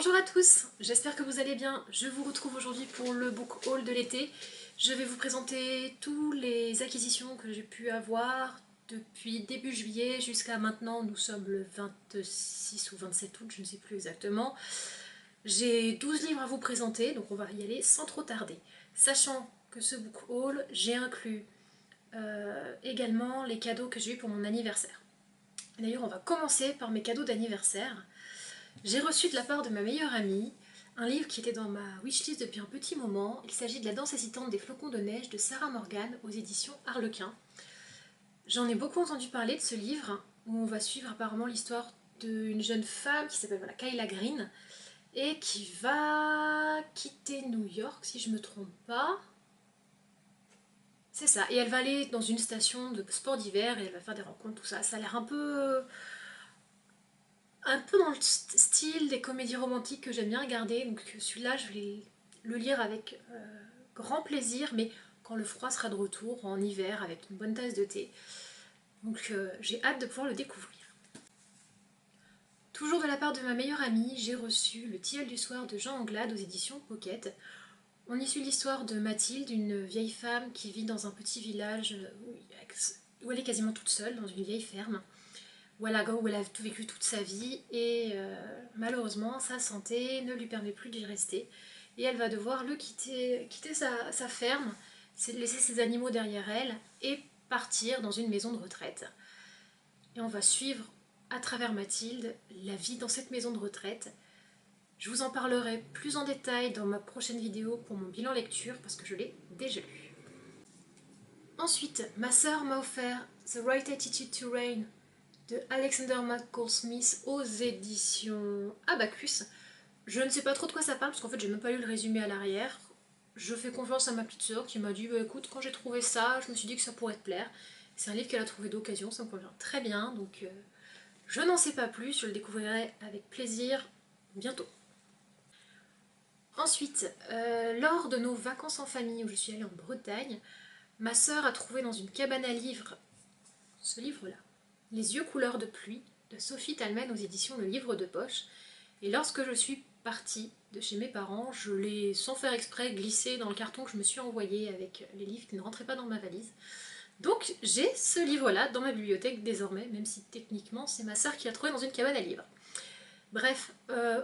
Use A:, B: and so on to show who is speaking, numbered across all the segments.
A: Bonjour à tous, j'espère que vous allez bien. Je vous retrouve aujourd'hui pour le book haul de l'été. Je vais vous présenter toutes les acquisitions que j'ai pu avoir depuis début juillet jusqu'à maintenant. Nous sommes le 26 ou 27 août, je ne sais plus exactement. J'ai 12 livres à vous présenter, donc on va y aller sans trop tarder. Sachant que ce book haul, j'ai inclus également les cadeaux que j'ai eu pour mon anniversaire. D'ailleurs, on va commencer par mes cadeaux d'anniversaire. J'ai reçu de la part de ma meilleure amie un livre qui était dans ma wishlist depuis un petit moment. Il s'agit de La danse hésitante des flocons de neige de Sarah Morgan aux éditions Harlequin. J'en ai beaucoup entendu parler de ce livre où on va suivre apparemment l'histoire d'une jeune femme qui s'appelle Kayla Green et qui va quitter New York si je ne me trompe pas. C'est ça, et elle va aller dans une station de sport d'hiver et elle va faire des rencontres, tout ça. Ça a l'air un peu dans le style des comédies romantiques que j'aime bien regarder. Donc celui-là, je vais le lire avec grand plaisir, mais quand le froid sera de retour, en hiver, avec une bonne tasse de thé. Donc j'ai hâte de pouvoir le découvrir. Toujours de la part de ma meilleure amie, j'ai reçu Le Tilleul du soir de Jean Anglade aux éditions Pocket. On y suit l'histoire de Mathilde, une vieille femme qui vit dans un petit village où elle est quasiment toute seule, dans une vieille ferme, où elle a tout vécu toute sa vie et malheureusement sa santé ne lui permet plus d'y rester. Et elle va devoir quitter sa ferme, laisser ses animaux derrière elle et partir dans une maison de retraite. Et on va suivre à travers Mathilde la vie dans cette maison de retraite. Je vous en parlerai plus en détail dans ma prochaine vidéo pour mon bilan lecture parce que je l'ai déjà lu. Ensuite, ma sœur m'a offert The Right Attitude to Reign de Alexander McCall Smith aux éditions Abacus. Je ne sais pas trop de quoi ça parle parce qu'en fait j'ai même pas lu le résumé à l'arrière. Je fais confiance à ma petite sœur qui m'a dit bah, écoute, quand j'ai trouvé ça, je me suis dit que ça pourrait te plaire. C'est un livre qu'elle a trouvé d'occasion, ça me convient très bien, donc je n'en sais pas plus, je le découvrirai avec plaisir bientôt. Ensuite, lors de nos vacances en famille où je suis allée en Bretagne, ma sœur a trouvé dans une cabane à livres ce livre-là, Les yeux couleur de pluie de Sophie Talmen aux éditions Le Livre de Poche. Et lorsque je suis partie de chez mes parents, je l'ai sans faire exprès glissé dans le carton que je me suis envoyé avec les livres qui ne rentraient pas dans ma valise. Donc j'ai ce livre-là dans ma bibliothèque désormais, même si techniquement c'est ma sœur qui l'a trouvé dans une cabane à livres. Bref,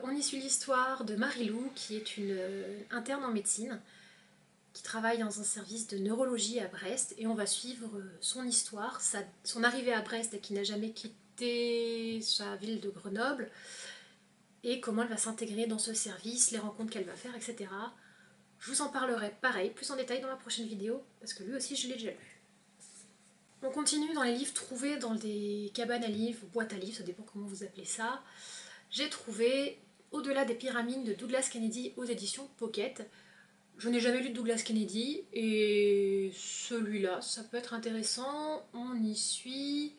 A: on y suit l'histoire de Marie-Lou, qui est une interne en médecine, qui travaille dans un service de neurologie à Brest, et on va suivre son histoire, son arrivée à Brest et qui n'a jamais quitté sa ville de Grenoble, et comment elle va s'intégrer dans ce service, les rencontres qu'elle va faire, etc. Je vous en parlerai pareil, plus en détail dans la prochaine vidéo, parce que lui aussi je l'ai déjà lu. On continue dans les livres trouvés dans des cabanes à livres, boîtes à livres, ça dépend comment vous appelez ça. J'ai trouvé Au-delà des pyramides de Douglas Kennedy aux éditions Pocket. Je n'ai jamais lu de Douglas Kennedy et celui-là, ça peut être intéressant. On y suit,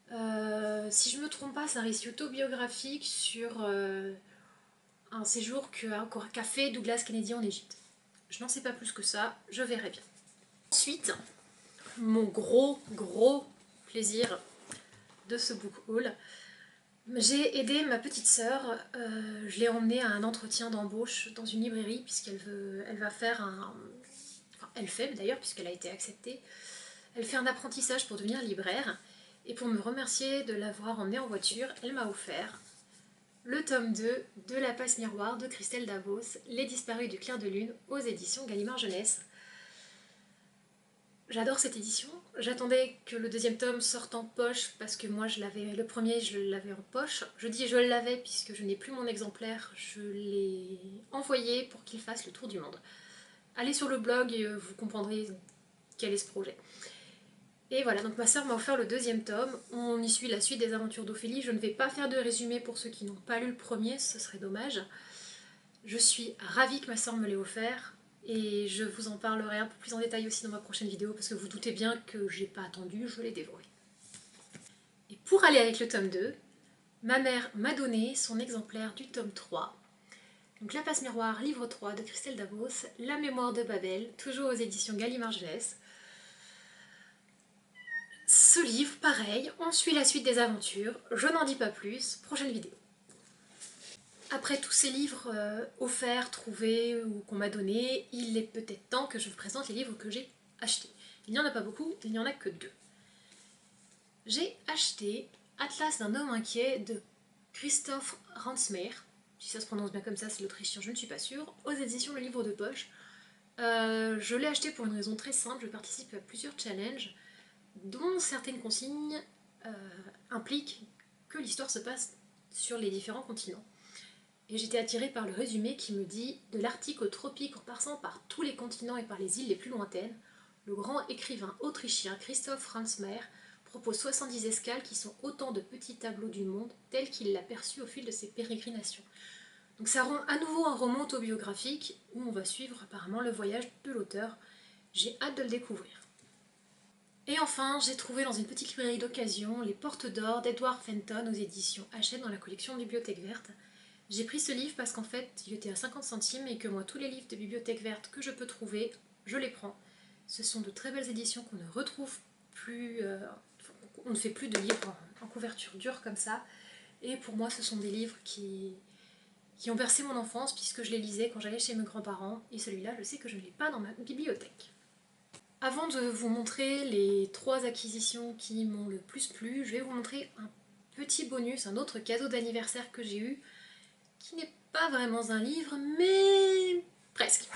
A: si je me trompe pas, c'est un récit autobiographique sur un séjour qu'a fait Douglas Kennedy en Égypte. Je n'en sais pas plus que ça, je verrai bien. Ensuite, mon gros plaisir de ce book haul, j'ai aidé ma petite sœur, je l'ai emmenée à un entretien d'embauche dans une librairie puisqu'elle va faire un... Enfin, elle fait d'ailleurs puisqu'elle a été acceptée. Elle fait un apprentissage pour devenir libraire et pour me remercier de l'avoir emmenée en voiture, elle m'a offert le tome 2 de La Passe Miroir de Christelle Davos, Les Disparus du Clair de Lune aux éditions Gallimard Jeunesse. J'adore cette édition, j'attendais que le deuxième tome sorte en poche parce que moi le premier je l'avais en poche. Je dis je l'avais puisque je n'ai plus mon exemplaire, je l'ai envoyé pour qu'il fasse le tour du monde. Allez sur le blog et vous comprendrez quel est ce projet. Et voilà, donc ma soeur m'a offert le deuxième tome, on y suit la suite des aventures d'Ophélie. Je ne vais pas faire de résumé pour ceux qui n'ont pas lu le premier, ce serait dommage. Je suis ravie que ma soeur me l'ait offert. Et je vous en parlerai un peu plus en détail aussi dans ma prochaine vidéo parce que vous doutez bien que j'ai pas attendu, je l'ai dévoré. Et pour aller avec le tome 2, ma mère m'a donné son exemplaire du tome 3. Donc La Passe Miroir, livre 3 de Christelle Davos, La Mémoire de Babel, toujours aux éditions Gallimard Jeunesse. Ce livre, pareil, on suit la suite des aventures, je n'en dis pas plus, prochaine vidéo. Après tous ces livres offerts, trouvés ou qu'on m'a donnés, il est peut-être temps que je vous présente les livres que j'ai achetés. Il n'y en a pas beaucoup, il n'y en a que 2. J'ai acheté Atlas d'un homme inquiet de Christoph Ransmayr, si ça se prononce bien comme ça, c'est l'autrichien, je ne suis pas sûre, aux éditions Le Livre de Poche. Je l'ai acheté pour une raison très simple, je participe à plusieurs challenges dont certaines consignes impliquent que l'histoire se passe sur les différents continents. Et j'étais attirée par le résumé qui me dit « De l'Arctique au tropique en passant par tous les continents et par les îles les plus lointaines, le grand écrivain autrichien Christoph Ransmayr propose 70 escales qui sont autant de petits tableaux du monde tel qu'il l'a perçu au fil de ses pérégrinations. » Donc ça rend à nouveau un roman autobiographique où on va suivre apparemment le voyage de l'auteur. J'ai hâte de le découvrir. Et enfin, j'ai trouvé dans une petite librairie d'occasion Les Portes d'Or d'Edward Fenton aux éditions Hachette dans la collection Bibliothèque Verte. J'ai pris ce livre parce qu'en fait, il était à 50 centimes et que moi, tous les livres de Bibliothèque Verte que je peux trouver, je les prends. Ce sont de très belles éditions qu'on ne retrouve plus, on ne fait plus de livres en couverture dure comme ça. Et pour moi, ce sont des livres qui ont bercé mon enfance puisque je les lisais quand j'allais chez mes grands-parents. Et celui-là, je sais que je ne l'ai pas dans ma bibliothèque. Avant de vous montrer les 3 acquisitions qui m'ont le plus plu, je vais vous montrer un petit bonus, un autre cadeau d'anniversaire que j'ai eu, qui n'est pas vraiment un livre, mais presque.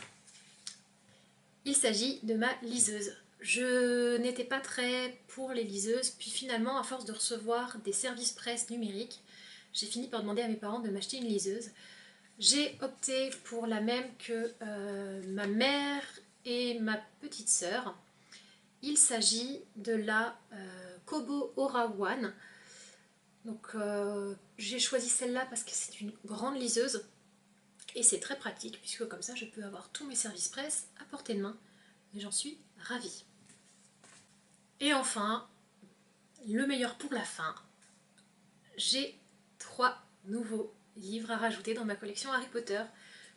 A: Il s'agit de ma liseuse. Je n'étais pas très pour les liseuses, puis finalement, à force de recevoir des services presse numériques, j'ai fini par demander à mes parents de m'acheter une liseuse. J'ai opté pour la même que ma mère et ma petite sœur. Il s'agit de la Kobo Aura One. Donc j'ai choisi celle-là parce que c'est une grande liseuse et c'est très pratique puisque comme ça je peux avoir tous mes services presse à portée de main et j'en suis ravie. Et enfin, le meilleur pour la fin, j'ai 3 nouveaux livres à rajouter dans ma collection Harry Potter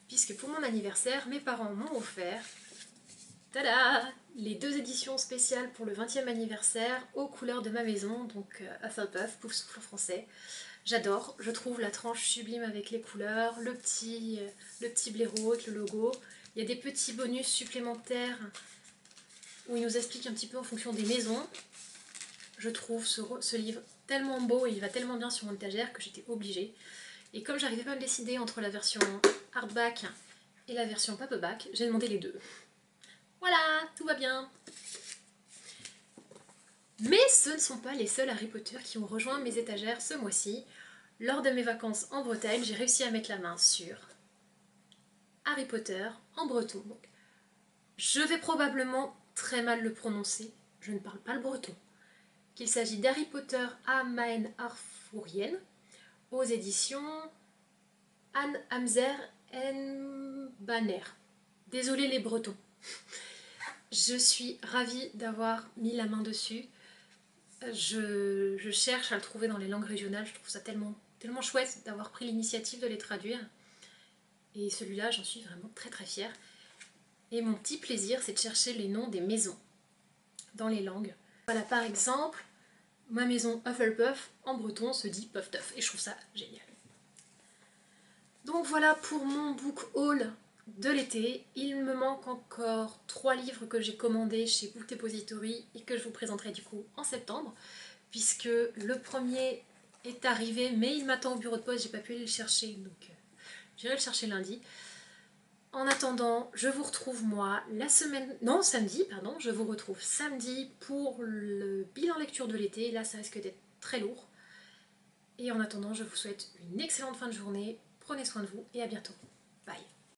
A: puisque pour mon anniversaire, mes parents m'ont offert tada, les 2 éditions spéciales pour le 20e anniversaire aux couleurs de ma maison, donc Hufflepuff, Poufsouffle en français. J'adore, je trouve la tranche sublime avec les couleurs, le petit blaireau avec le logo. Il y a des petits bonus supplémentaires où il nous explique un petit peu en fonction des maisons. Je trouve ce livre tellement beau et il va tellement bien sur mon étagère que j'étais obligée. Et comme j'arrivais pas à me décider entre la version hardback et la version paperback, j'ai demandé les 2. Voilà, tout va bien. Mais ce ne sont pas les seuls Harry Potter qui ont rejoint mes étagères ce mois-ci. Lors de mes vacances en Bretagne, j'ai réussi à mettre la main sur Harry Potter en breton. Donc, je vais probablement très mal le prononcer, je ne parle pas le breton. Qu'il s'agit d'Harry Potter à Maen Arthurien aux éditions Anne Amzer en Banner. Désolée les bretons. Je suis ravie d'avoir mis la main dessus. Je cherche à le trouver dans les langues régionales, je trouve ça tellement chouette d'avoir pris l'initiative de les traduire. Et celui-là, j'en suis vraiment très très fière. Et mon petit plaisir, c'est de chercher les noms des maisons dans les langues. Voilà, par exemple, ma maison Hufflepuff, en breton, se dit Puff-Tuff. Et je trouve ça génial. Donc voilà pour mon book haul de l'été. Il me manque encore 3 livres que j'ai commandés chez Book Depository et que je vous présenterai du coup en septembre, puisque le premier est arrivé, mais il m'attend au bureau de poste, j'ai pas pu aller le chercher, donc j'irai le chercher lundi. En attendant, je vous retrouve moi samedi, je vous retrouve samedi pour le bilan lecture de l'été. Là, ça risque d'être très lourd. Et en attendant, je vous souhaite une excellente fin de journée. Prenez soin de vous et à bientôt. Bye.